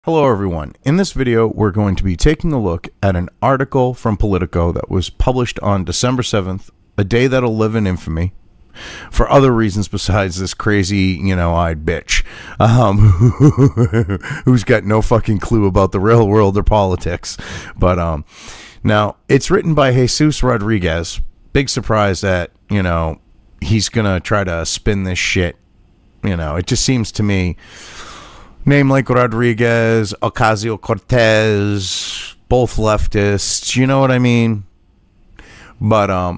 Hello everyone. In this video, we're going to be taking a look at an article from Politico that was published on December 7th, a day that'll live in infamy for other reasons besides this crazy, eyed bitch who's got no fucking clue about the real world or politics. But now, it's written by Jesus Rodriguez. Big surprise that, he's going to try to spin this shit. It just seems to me... Name like Rodriguez, Ocasio Cortez, both leftists, you know what I mean? But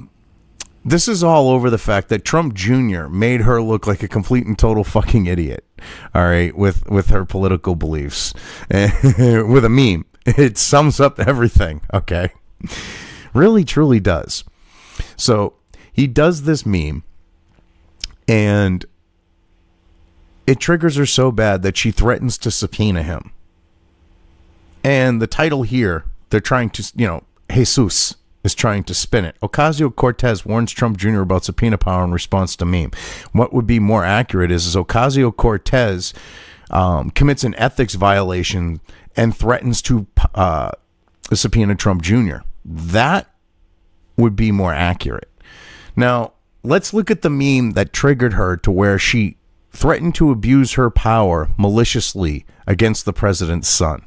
this is all over the fact that Trump Jr. made her look like a complete and total fucking idiot, all right, with her political beliefs. With a meme. It sums up everything, okay? Really, truly does. So, he does this meme, and... it triggers her so bad that she threatens to subpoena him. And the title here, they're trying to, Jesus is trying to spin it. Ocasio Cortez warns Trump Jr. about subpoena power in response to meme. What would be more accurate is Ocasio Cortez commits an ethics violation and threatens to subpoena Trump Jr. That would be more accurate. Now, let's look at the meme that triggered her to where she threatened to abuse her power maliciously against the president's son.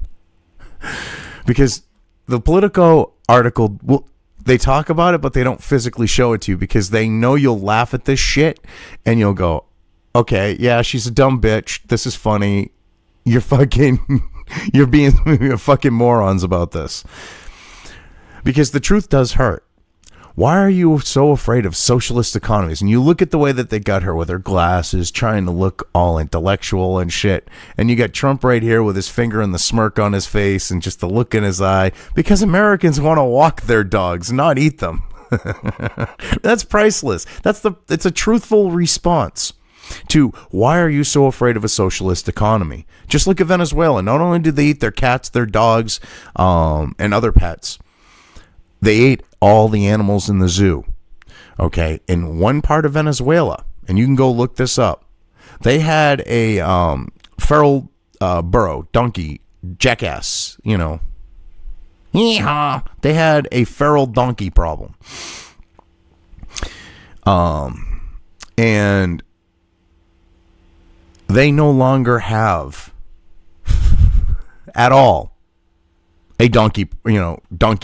Because the Politico article, they talk about it, but they don't physically show it to you because they know you'll laugh at this shit and you'll go, okay, yeah, she's a dumb bitch. This is funny. You're being fucking morons about this. Because the truth does hurt. Why are you so afraid of socialist economies? And you look at the way that they got her with her glasses, trying to look all intellectual and shit. And you got Trump right here with his finger and the smirk on his face and just the look in his eye. Because Americans want to walk their dogs, not eat them. That's priceless. It's a truthful response to why are you so afraid of a socialist economy? Just look at Venezuela. Not only do they eat their cats, their dogs, and other pets, they ate all the animals in the zoo. Okay, in one part of Venezuela, and you can go look this up, they had a feral burro, donkey, jackass, Yeehaw! They had a feral donkey problem. And they no longer have at all a donkey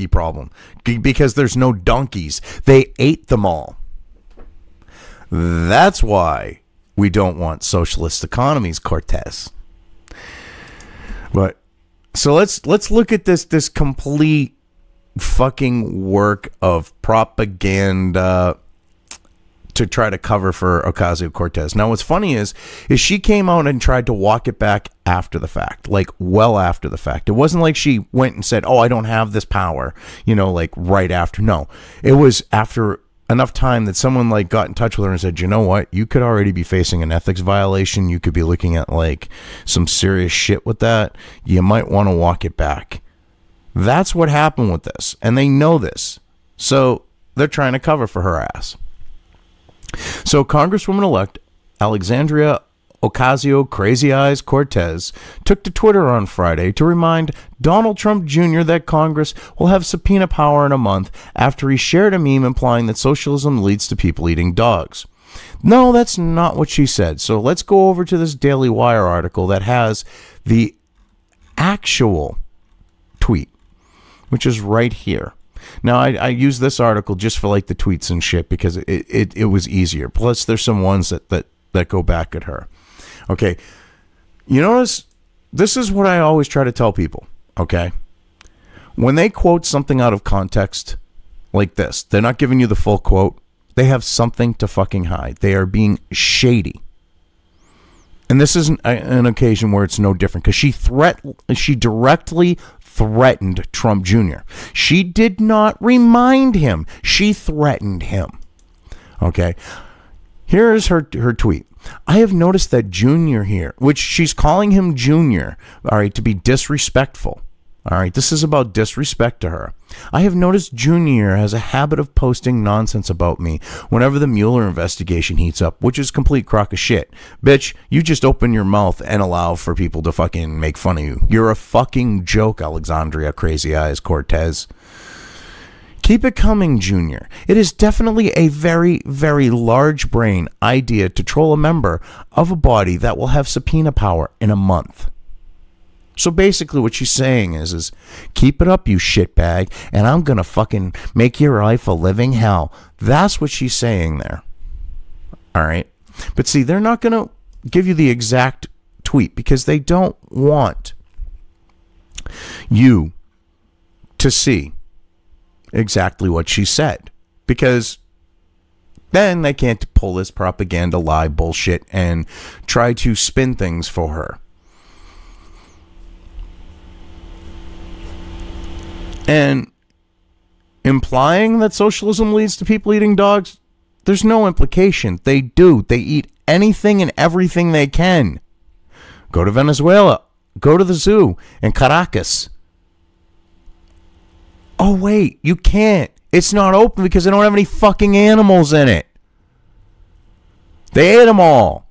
problem because there's no donkeys. They ate them all. That's why we don't want socialist economies, Cortez. But so let's look at this complete fucking work of propaganda to try to cover for Ocasio Cortez. Now, what's funny is she came out and tried to walk it back after the fact, like well after the fact. It wasn't like she went and said, oh, I don't have this power, like right after. No, it was after enough time that someone like got in touch with her and said, you know what, you could already be facing an ethics violation. You could be looking at like some serious shit with that. You might want to walk it back. That's what happened with this. And they know this. So they're trying to cover for her ass. So Congresswoman-elect Alexandria Ocasio Crazy Eyes Cortez took to Twitter on Friday to remind Donald Trump Jr. that Congress will have subpoena power in a month after he shared a meme implying that socialism leads to people eating dogs. No, that's not what she said. So let's go over to this Daily Wire article that has the actual tweet, which is right here. Now, I use this article just for like the tweets and shit because it was easier. Plus, there's some ones that go back at her. Okay. You notice, this is what I always try to tell people, okay? When they quote something out of context like this, they're not giving you the full quote. They have something to fucking hide. They are being shady. And this is an occasion where it's no different because she directly threatened Trump Jr. She did not remind him. She threatened him. Okay. Here is her tweet. I have noticed that Junior here, which she's calling him Junior, all right, to be disrespectful. All right, this is about disrespect to her. I have noticed Junior has a habit of posting nonsense about me whenever the Mueller investigation heats up, which is complete crock of shit. Bitch, you just open your mouth and allow for people to fucking make fun of you. You're a fucking joke, Alexandria Crazy Eyes Cortez. Keep it coming, Junior. It is definitely a very, very large brain idea to troll a member of a body that will have subpoena power in a month. So basically what she's saying is keep it up, you shitbag, and I'm going to fucking make your life a living hell. That's what she's saying there. All right. But see, they're not going to give you the exact tweet because they don't want you to see exactly what she said, because then they can't pull this propaganda lie bullshit and try to spin things for her. And implying that socialism leads to people eating dogs, there's no implication. They do. They eat anything and everything they can. Go to Venezuela. Go to the zoo in Caracas. Oh, wait, you can't. It's not open because they don't have any fucking animals in it. They ate them all.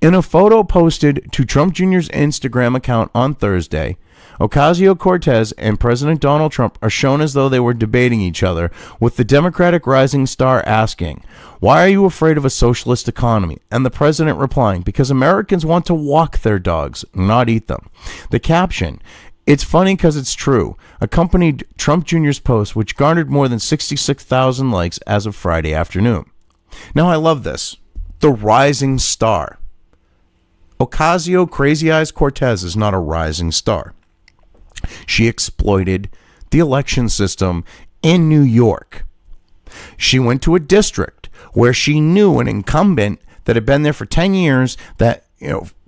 In a photo posted to Trump Jr.'s Instagram account on Thursday, Ocasio Cortez and President Donald Trump are shown as though they were debating each other, with the Democratic rising star asking, "Why are you afraid of a socialist economy?" And the president replying, "Because Americans want to walk their dogs, not eat them." The caption, "It's funny because it's true," accompanied Trump Jr.'s post, which garnered more than 66,000 likes as of Friday afternoon. Now, I love this. The rising star. Ocasio Crazy Eyes Cortez is not a rising star. She exploited the election system in New York. She went to a district where she knew an incumbent that had been there for 10 years, that,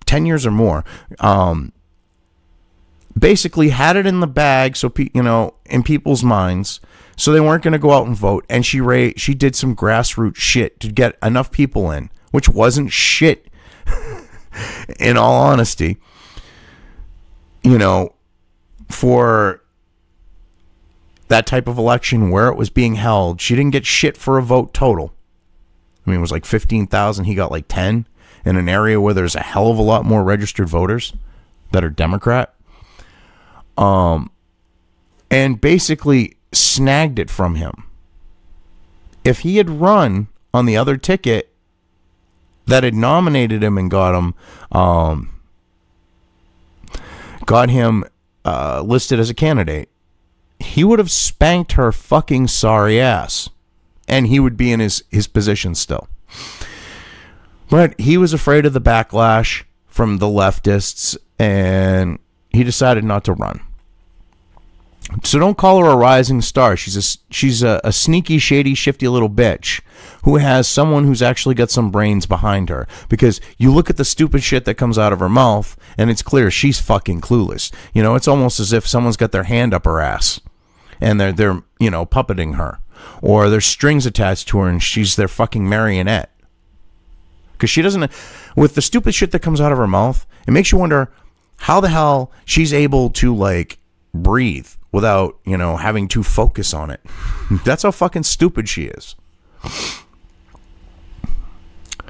10 years or more, basically had it in the bag, so, in people's minds, so they weren't going to go out and vote. And she did some grassroots shit to get enough people in, which wasn't shit, in all honesty, for that type of election where it was being held. She didn't get shit for a vote total. I mean, it was like 15,000. He got like 10 in an area where there's a hell of a lot more registered voters that are Democrat. And basically snagged it from him. If he had run on the other ticket that had nominated him and got him listed as a candidate, he would have spanked her fucking sorry ass, and he would be in his position still. But he was afraid of the backlash from the leftists, and he decided not to run. So don't call her a rising star. She's a sneaky, shady, shifty little bitch who has someone who's actually got some brains behind her. Because you look at the stupid shit that comes out of her mouth, and it's clear she's fucking clueless. It's almost as if someone's got their hand up her ass, and they're puppeting her, or there's strings attached to her, and she's their fucking marionette. Because she doesn't, with the stupid shit that comes out of her mouth, it makes you wonder how the hell she's able to breathe without, having to focus on it. That's how fucking stupid she is.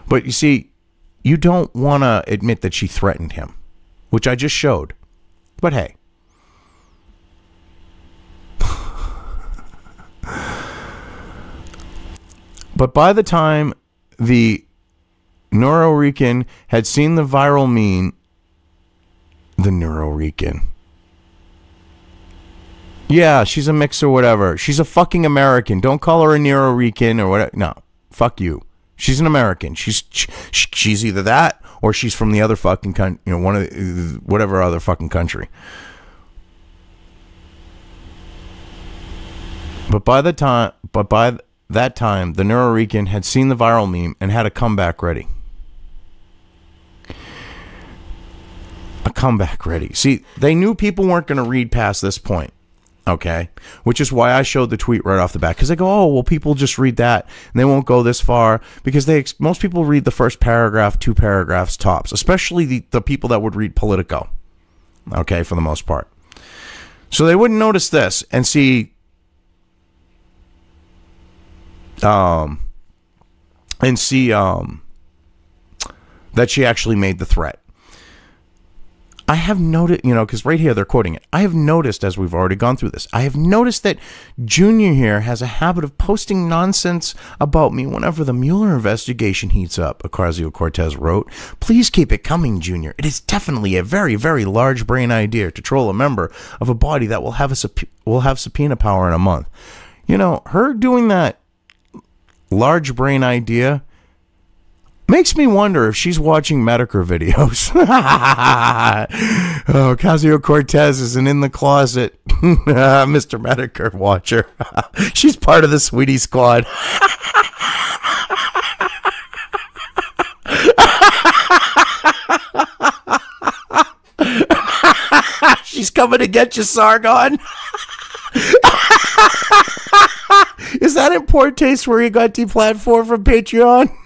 But you see, you don't want to admit that she threatened him, which I just showed. But hey. But by the time the Nuyorican had seen the viral meme, the Nuyorican. Yeah, she's a mix or whatever. She's a fucking American. Don't call her a Nuyorican or whatever. No, fuck you. She's an American. She's either that or she's from the other fucking country, one of whatever other fucking country. But by that time, the Nuyorican had seen the viral meme and had a comeback ready. A comeback ready. See, they knew people weren't going to read past this point. Okay, which is why I showed the tweet right off the bat, because they go, oh, well, people just read that and they won't go this far, because most people read the first paragraph, 2 paragraphs tops, especially the people that would read Politico. Okay, for the most part. So they wouldn't notice this and see that she actually made the threat. I have noted, because right here they're quoting it. I have noticed, as we've already gone through this, I have noticed that Junior here has a habit of posting nonsense about me whenever the Mueller investigation heats up, Ocasio Cortez wrote. Please keep it coming, Junior. It is definitely a very, very large brain idea to troll a member of a body that will have subpoena power in a month. Her doing that large brain idea makes me wonder if she's watching Medicare videos. Ocasio Cortez isn't in the closet. Mr. Medicare watcher. She's part of the Sweetie Squad. She's coming to get you, Sargon. Is that in poor taste where you got deplatformed from Patreon?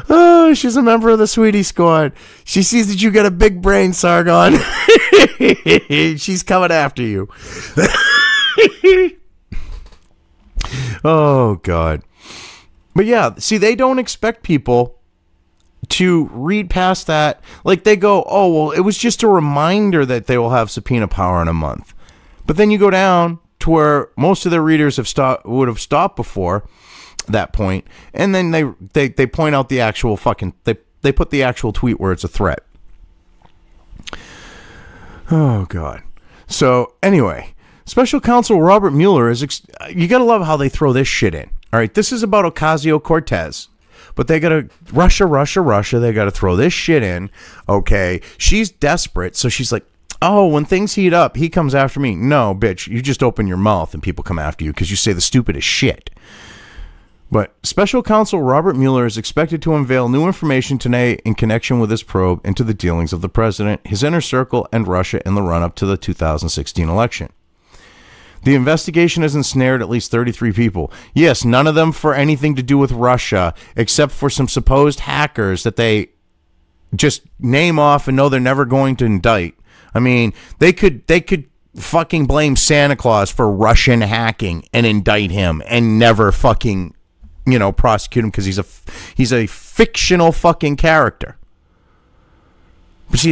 Oh, she's a member of the Sweetie Squad. She sees that you got a big brain, Sargon. She's coming after you. Oh, God. But yeah, see, they don't expect people to read past that. Like, they go, oh, well, it was just a reminder that they will have subpoena power in a month. But then you go down to where most of their readers would have stopped before that point, and then they point out the actual fucking they put the actual tweet where it's a threat. Oh, God. So anyway, Special Counsel Robert Mueller you gotta love how they throw this shit in. All right, this is about Ocasio Cortez, but they gotta Russia. They gotta throw this shit in. Okay, she's desperate, so she's like, oh, when things heat up, he comes after me. No, bitch, you just open your mouth and people come after you because you say the stupidest shit. But Special Counsel Robert Mueller is expected to unveil new information today in connection with his probe into the dealings of the president, his inner circle, and Russia in the run-up to the 2016 election. The investigation has ensnared at least 33 people. Yes, none of them for anything to do with Russia, except for some supposed hackers that they just name off and know they're never going to indict. I mean, they could fucking blame Santa Claus for Russian hacking and indict him and never fucking, prosecute him because he's a fictional fucking character. But see,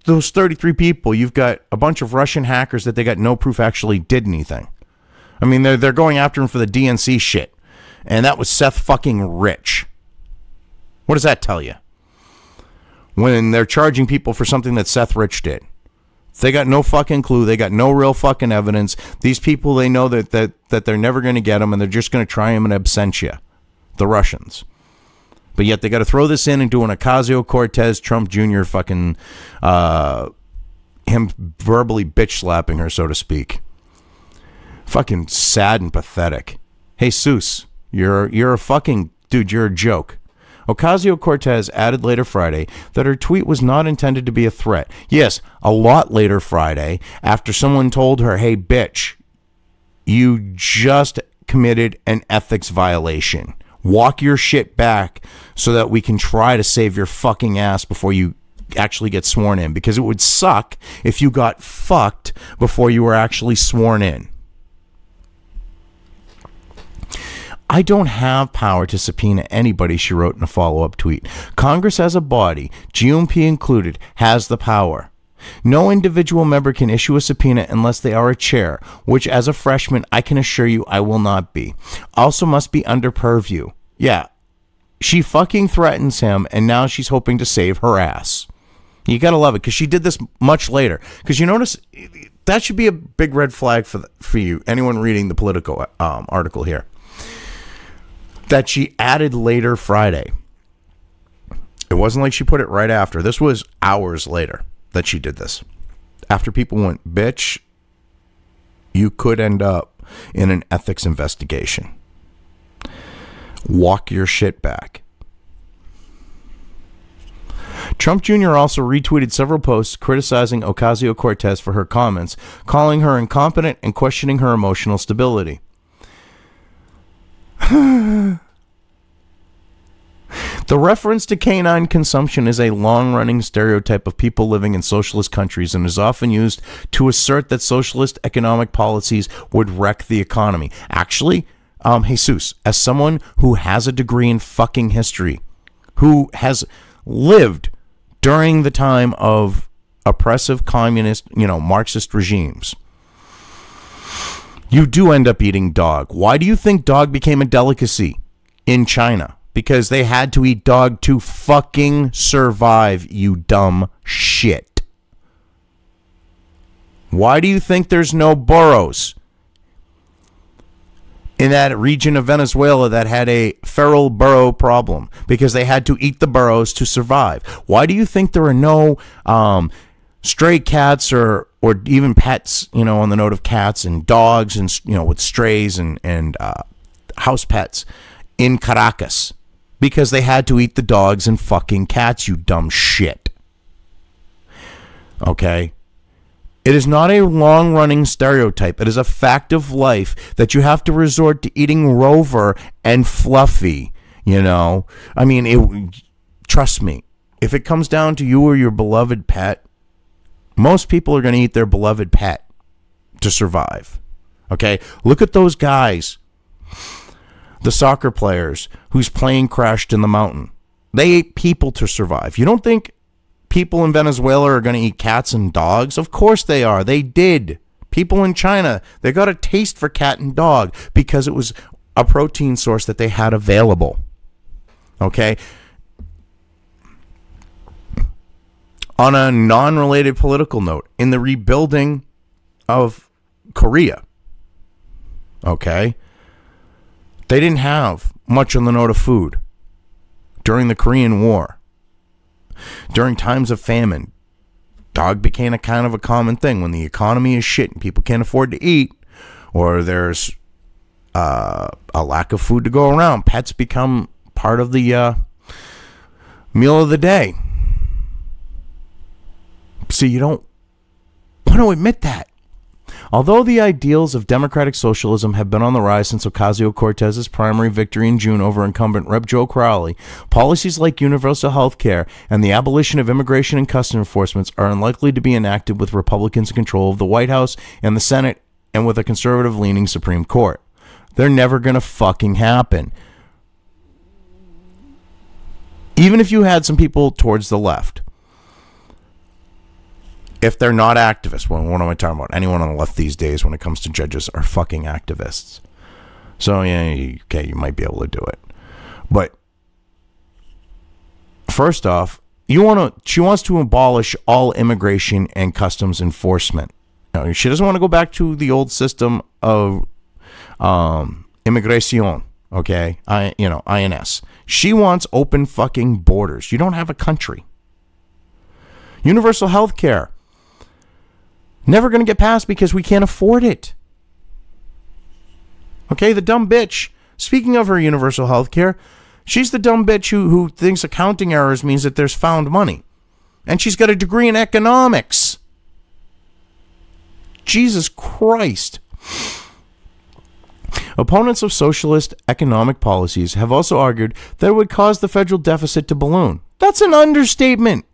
those 33 people, you've got a bunch of Russian hackers that they got no proof actually did anything. I mean, they're going after him for the DNC shit, and that was Seth fucking Rich. What does that tell you? When they're charging people for something that Seth Rich did. They got no fucking clue. They got no real fucking evidence. These people, they know that they're never going to get them, and they're just going to try them in absentia, the Russians. But yet they got to throw this in and do an Ocasio Cortez, Trump Jr. fucking, him verbally bitch slapping her, so to speak. Fucking sad and pathetic. Hey, Seuss, you're a fucking, dude, you're a joke. Ocasio Cortez added later Friday that her tweet was not intended to be a threat. Yes, a lot later Friday, after someone told her, hey, bitch, you just committed an ethics violation. Walk your shit back so that we can try to save your fucking ass before you actually get sworn in. Because it would suck if you got fucked before you were actually sworn in. I don't have power to subpoena anybody, she wrote in a follow-up tweet. Congress as a body, GOP included, has the power. No individual member can issue a subpoena unless they are a chair, which as a freshman, I can assure you I will not be. Also must be under purview. Yeah, she fucking threatens him, and now she's hoping to save her ass. You gotta love it, because she did this much later. Because you notice, that should be a big red flag for you, anyone reading the Politico article here. That she added later Friday. It wasn't like she put it right after. This was hours later that she did this. After people went, bitch, you could end up in an ethics investigation. Walk your shit back. Trump Jr. also retweeted several posts criticizing Ocasio-Cortez for her comments, calling her incompetent and questioning her emotional stability. The reference to canine consumption is a long-running stereotype of people living in socialist countries and is often used to assert that socialist economic policies would wreck the economy. Actually, Jesus, as someone who has a degree in fucking history, who has lived during the time of oppressive communist, Marxist regimes, you do end up eating dog. Why do you think dog became a delicacy in China? Because they had to eat dog to fucking survive, you dumb shit. Why do you think there's no burros in that region of Venezuela that had a feral burro problem? Because they had to eat the burros to survive. Why do you think there are no stray cats or even pets, on the note of cats and dogs and, with strays and house pets in Caracas? Because they had to eat the dogs and fucking cats, you dumb shit. Okay? It is not a long-running stereotype. It is a fact of life that you have to resort to eating Rover and Fluffy, I mean, trust me, if it comes down to you or your beloved pet, most people are going to eat their beloved pet to survive. Okay? Look at those guys, the soccer players whose plane crashed in the mountain. They ate people to survive. You don't think people in Venezuela are going to eat cats and dogs? Of course they are. They did. People in China, they got a taste for cat and dog because it was a protein source that they had available. Okay? On a non-related political note, in the rebuilding of Korea, okay, they didn't have much on the note of food during the Korean War. During times of famine, dog became a kind of a common thing. When the economy is shit and people can't afford to eat, or there's a lack of food to go around, pets become part of the meal of the day. See, you don't want to admit that. Although the ideals of democratic socialism have been on the rise since Ocasio Cortez's primary victory in June over incumbent Rep. Joe Crowley, policies like universal health care and the abolition of immigration and customs enforcement are unlikely to be enacted with Republicans in control of the White House and the Senate and with a conservative-leaning Supreme Court. They're never going to fucking happen. Even if you had some people towards the left, if they're not activists, well, what am I talking about? Anyone on the left these days when it comes to judges are fucking activists. So, yeah, okay, you might be able to do it. But first off, she wants to abolish all immigration and customs enforcement. Now, she doesn't want to go back to the old system of immigration, okay? INS. She wants open fucking borders. You don't have a country. Universal health care. Never going to get passed because we can't afford it. Okay, the dumb bitch. Speaking of her universal health care, she's the dumb bitch who thinks accounting errors means that there's found money. And she's got a degree in economics. Jesus Christ. Opponents of socialist economic policies have also argued that it would cause the federal deficit to balloon. That's an understatement.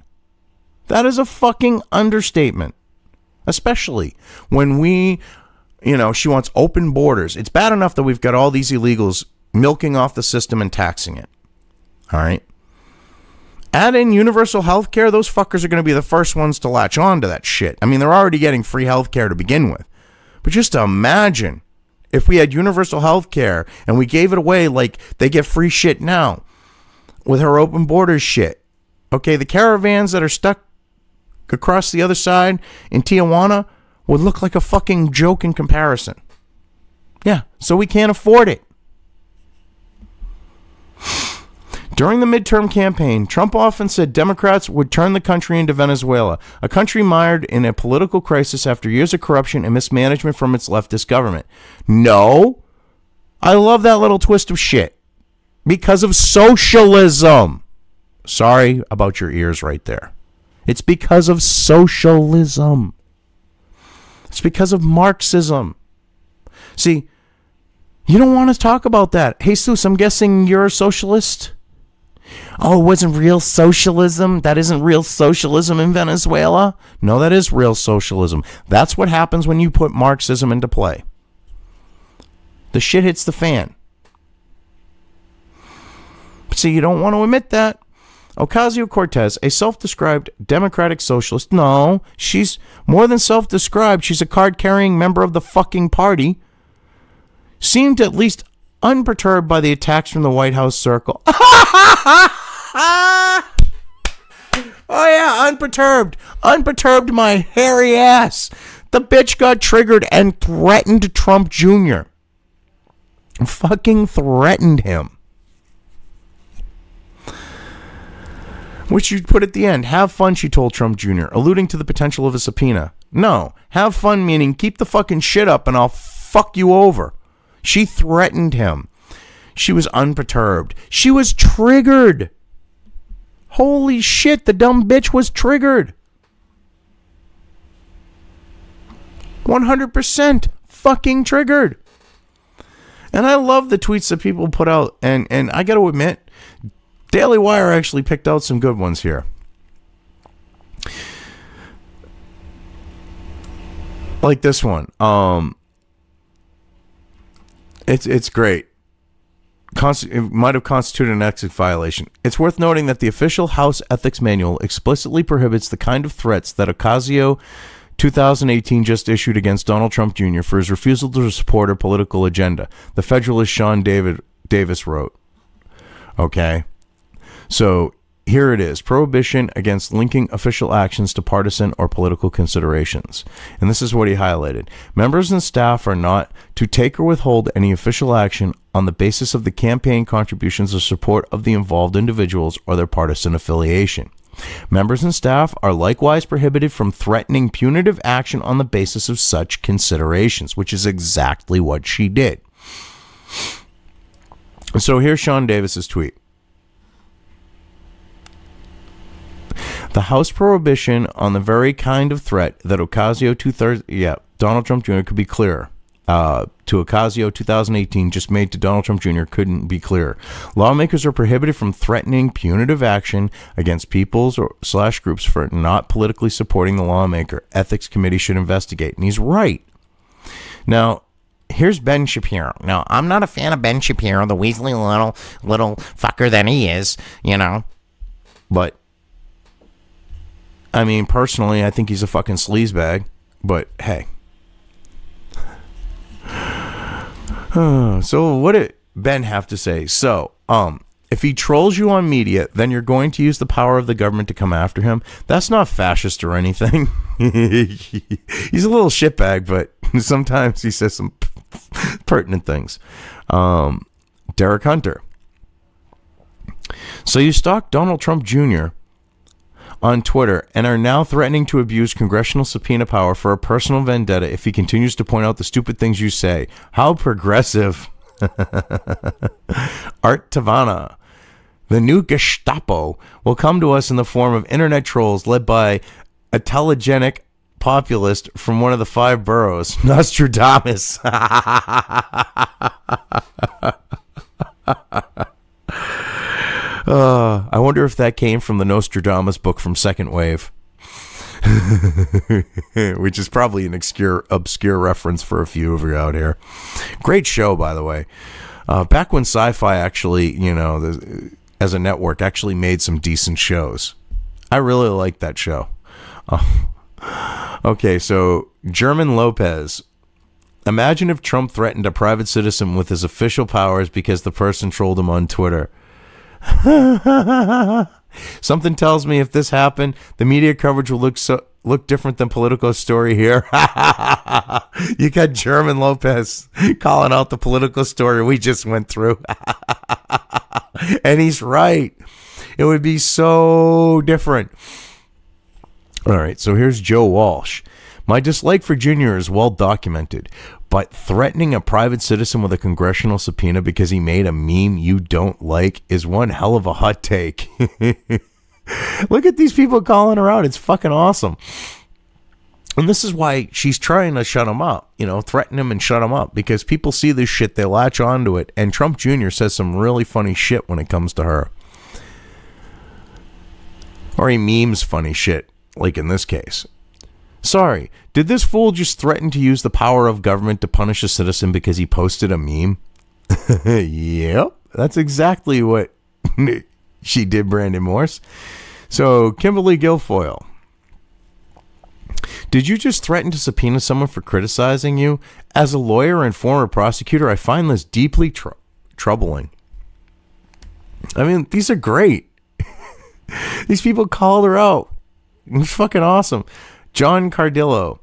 That is a fucking understatement. Especially when she wants open borders. It's bad enough that we've got all these illegals milking off the system and taxing it. All right? Add in universal health care, those fuckers are going to be the first ones to latch on to that shit. I mean, they're already getting free health care to begin with. But just imagine if we had universal health care and we gave it away like they get free shit now with her open borders shit. Okay, the caravans that are stuck across the other side in Tijuana would look like a fucking joke in comparison. Yeah, so we can't afford it. During the midterm campaign, Trump often said Democrats would turn the country into Venezuela, a country mired in a political crisis after years of corruption and mismanagement from its leftist government. No, I love that little twist of shit. Because of socialism. Sorry about your ears right there. It's because of socialism. It's because of Marxism. See, you don't want to talk about that. Jesus, I'm guessing you're a socialist? Oh, it wasn't real socialism? That isn't real socialism in Venezuela? No, that is real socialism. That's what happens when you put Marxism into play. The shit hits the fan. See, you don't want to admit that. Ocasio Cortez, a self-described democratic socialist. No, she's more than self-described. She's a card-carrying member of the fucking party. Seemed at least unperturbed by the attacks from the White House circle. Oh yeah, unperturbed. Unperturbed my hairy ass. The bitch got triggered and threatened Trump Jr. Fucking threatened him. Which you put at the end. Have fun, she told Trump Jr., alluding to the potential of a subpoena. No, have fun meaning keep the fucking shit up and I'll fuck you over. She threatened him. She was unperturbed. She was triggered. Holy shit, the dumb bitch was triggered. 100% fucking triggered. And I love the tweets that people put out. And I got to admit, Daily Wire actually picked out some good ones here. Like this one. It's great. It might have constituted an ethics violation. It's worth noting that the official House Ethics Manual explicitly prohibits the kind of threats that Ocasio 2018 just issued against Donald Trump Jr. for his refusal to support her political agenda. The Federalist Sean Davis wrote. Okay. So here it is. Prohibition against linking official actions to partisan or political considerations. And this is what he highlighted. Members and staff are not to take or withhold any official action on the basis of the campaign contributions or support of the involved individuals or their partisan affiliation. Members and staff are likewise prohibited from threatening punitive action on the basis of such considerations, which is exactly what she did. So here's Sean Davis's tweet. The House prohibition on the very kind of threat that Ocasio Donald Trump Jr. could be clearer. To Ocasio 2018 just made to Donald Trump Jr. couldn't be clearer. Lawmakers are prohibited from threatening punitive action against peoples or / groups for not politically supporting the lawmaker. Ethics committee should investigate. And he's right. Now, here's Ben Shapiro. Now, I'm not a fan of Ben Shapiro, the weaselly little fucker that he is, you know. But I mean, personally, I think he's a fucking sleazebag. But hey. So what did Ben have to say? So, if he trolls you on media, then you're going to use the power of the government to come after him. That's not fascist or anything. He's a little shitbag, but sometimes he says some pertinent things. Derek Hunter. So you stalked Donald Trump Jr. on Twitter and are now threatening to abuse congressional subpoena power for a personal vendetta if he continues to point out the stupid things you say. How progressive. Art Tavana. The new Gestapo will come to us in the form of internet trolls led by a telegenic populist from one of the 5 boroughs, Nostradamus. I wonder if that came from the Nostradamus book from Second Wave. Which is probably an obscure reference for a few of you out here. Great show, by the way. Back when Sci-Fi actually, you know, as a network, actually made some decent shows. I really liked that show. Okay, so German Lopez. Imagine if Trump threatened a private citizen with his official powers because the person trolled him on Twitter. Something tells me if this happened, the media coverage will look different than Politico's story here. You got German Lopez calling out the Politico story we just went through. And he's right. It would be so different. All right, so here's Joe Walsh. My dislike for Jr. is well documented, but threatening a private citizen with a congressional subpoena because he made a meme you don't like is one hell of a hot take. Look at these people calling her out. It's fucking awesome. And this is why she's trying to shut him up, you know, threaten him and shut him up, because people see this shit, they latch onto it, and Trump Jr. says some really funny shit when it comes to her. Or he memes funny shit, like in this case. Sorry, did this fool just threaten to use the power of government to punish a citizen because he posted a meme? Yep, that's exactly what she did, Brandon Morse. So, Kimberly Guilfoyle, did you just threaten to subpoena someone for criticizing you? As a lawyer and former prosecutor, I find this deeply troubling. I mean, these are great. These people called her out. It's fucking awesome. John Cardillo.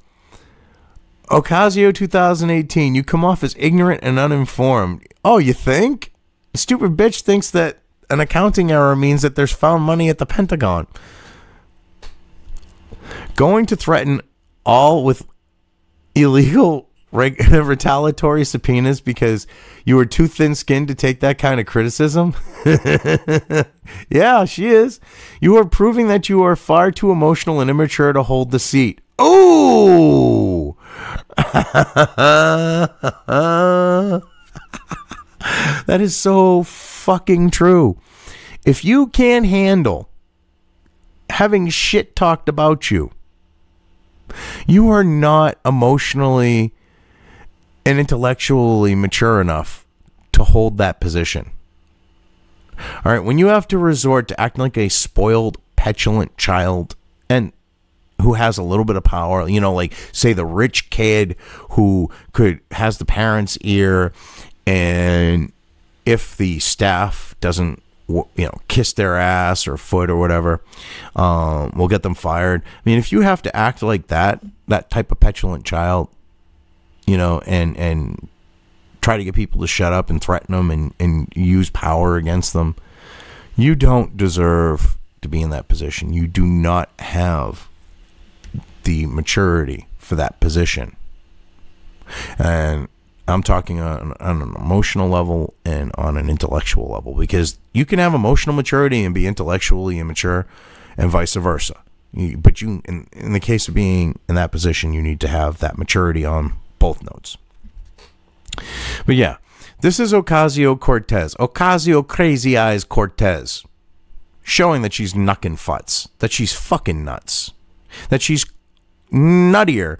Ocasio 2018. You come off as ignorant and uninformed. Oh, you think? The stupid bitch thinks that an accounting error means that there's found money at the Pentagon. Going to threaten all with illegal retaliatory subpoenas because you were too thin-skinned to take that kind of criticism? Yeah, she is. You are proving that you are far too emotional and immature to hold the seat. Oh! That is so fucking true. If you can't handle having shit talked about you, you are not emotionally and intellectually mature enough to hold that position. All right, when you have to resort to acting like a spoiled, petulant child and who has a little bit of power, you know, like say the rich kid who has the parents' ear, and if the staff doesn't, kiss their ass or foot or whatever, we'll get them fired. I mean, if you have to act like that type of petulant child, and try to get people to shut up and threaten them and use power against them, you don't deserve to be in that position. You do not have the maturity for that position. And I'm talking on an emotional level and on an intellectual level, because you can have emotional maturity and be intellectually immature and vice versa. But in the case of being in that position, you need to have that maturity on both notes. But yeah, this is Ocasio Cortez. Ocasio Crazy Eyes Cortez. Showing that she's knuckin' futs. That she's fucking nuts. That she's nuttier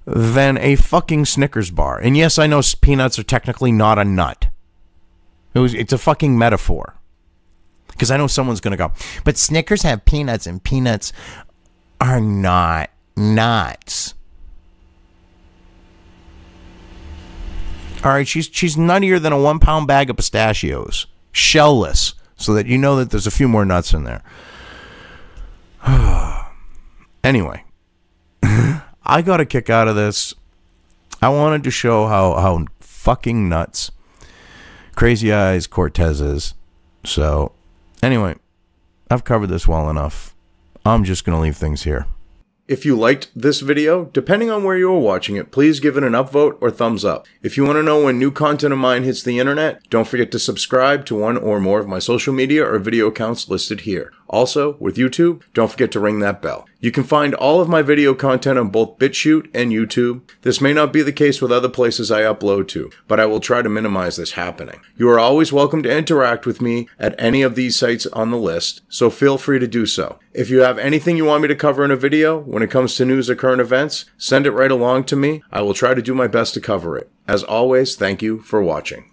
than a fucking Snickers bar. And yes, I know peanuts are technically not a nut. It's a fucking metaphor. Because I know someone's going to go, but Snickers have peanuts and peanuts are not nuts. All right, she's nuttier than a 1 pound bag of pistachios. Shellless. So that you know that there's a few more nuts in there. Anyway. I got a kick out of this. I wanted to show how fucking nuts Crazy Eyes Cortez is. So, anyway, I've covered this well enough. I'm just going to leave things here. If you liked this video, depending on where you are watching it, please give it an upvote or thumbs up. If you want to know when new content of mine hits the internet, don't forget to subscribe to one or more of my social media or video accounts listed here. Also, with YouTube, don't forget to ring that bell. You can find all of my video content on both BitChute and YouTube. This may not be the case with other places I upload to, but I will try to minimize this happening. You are always welcome to interact with me at any of these sites on the list, so feel free to do so. If you have anything you want me to cover in a video, when it comes to news or current events, send it right along to me. I will try to do my best to cover it. As always, thank you for watching.